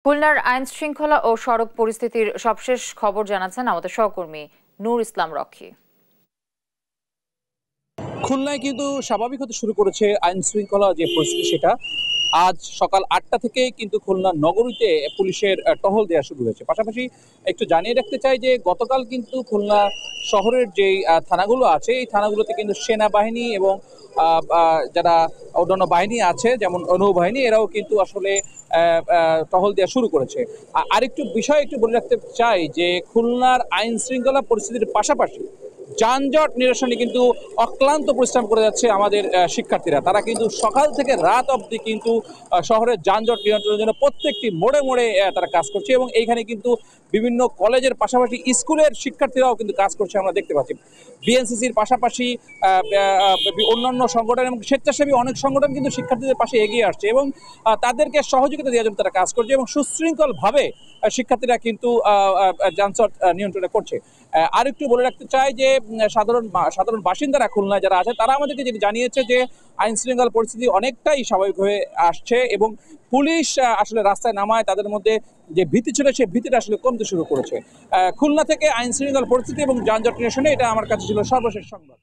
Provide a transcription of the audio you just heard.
খুলনার আইন শৃঙ্খলা ও সড়ক পরিস্থিতির সবশেষ খবর জানাচ্ছেন আমাদের সহকর্মী নূর ইসলাম রক্ষী। খুলনায় কিন্তু স্বাভাবিক হতে শুরু করেছে আইন শৃঙ্খলা যে পরিস্থিতি সেটা। আজ সকাল ৮টা থেকে কিন্তু খুলনা নগরীতে পুলিশের টহল দেওয়া শুরু হয়েছে। পাশাপাশি একটু জানিয়ে রাখতে চাই যে গতকাল কিন্তু খুলনা শহরের যেই থানাগুলো আছে এই থানাগুলোতে কিন্তু সেনাবাহিনী এবং যারা অন্যান্য বাহিনী আছে যেমন নৌবাহিনী এরাও কিন্তু আসলে টহল দেওয়া শুরু করেছে। আরেকটু বিষয় একটু বলে রাখতে চাই যে খুলনার আইন শৃঙ্খলা পরিস্থিতির পাশাপাশি যানজট নিরসনে কিন্তু অক্লান্ত পরিশ্রম করে যাচ্ছে আমাদের শিক্ষার্থীরা। তারা কিন্তু সকাল থেকে রাত অবধি কিন্তু শহরের যানজট নিয়ন্ত্রণের জন্য প্রত্যেকটি মোড়ে মোড়ে তারা কাজ করছে এবং এইখানে কিন্তু বিভিন্ন কলেজের পাশাপাশি স্কুলের শিক্ষার্থীরাও কিন্তু কাজ করছে আমরা দেখতে পাচ্ছি। বিএনসিসির পাশাপাশি অন্যান্য সংগঠন এবং স্বেচ্ছাসেবী অনেক সংগঠন কিন্তু শিক্ষার্থীদের পাশে এগিয়ে আসছে এবং তাদেরকে সহযোগিতা দেওয়ার জন্য তারা কাজ করছে এবং সুশৃঙ্খলভাবে শিক্ষার্থীরা কিন্তু যানজট নিয়ন্ত্রণে করছে। আর একটু বলে রাখতে চাই যে সাধারণ বাসিন্দারা খুলনায় যারা আছে তারা আমাদেরকে যেটি জানিয়েছে যে আইন শৃঙ্খলা পরিস্থিতি অনেকটাই স্বাভাবিক হয়ে আসছে এবং পুলিশ আসলে রাস্তায় নামায় তাদের মধ্যে যে ভীতি ছিল সেই ভীতিটা আসলে কমতে শুরু করেছে। খুলনা থেকে আইন শৃঙ্খলা পরিস্থিতি এবং যানজট নিরসনে এটা আমার কাছে ছিল সর্বশেষ সংবাদ।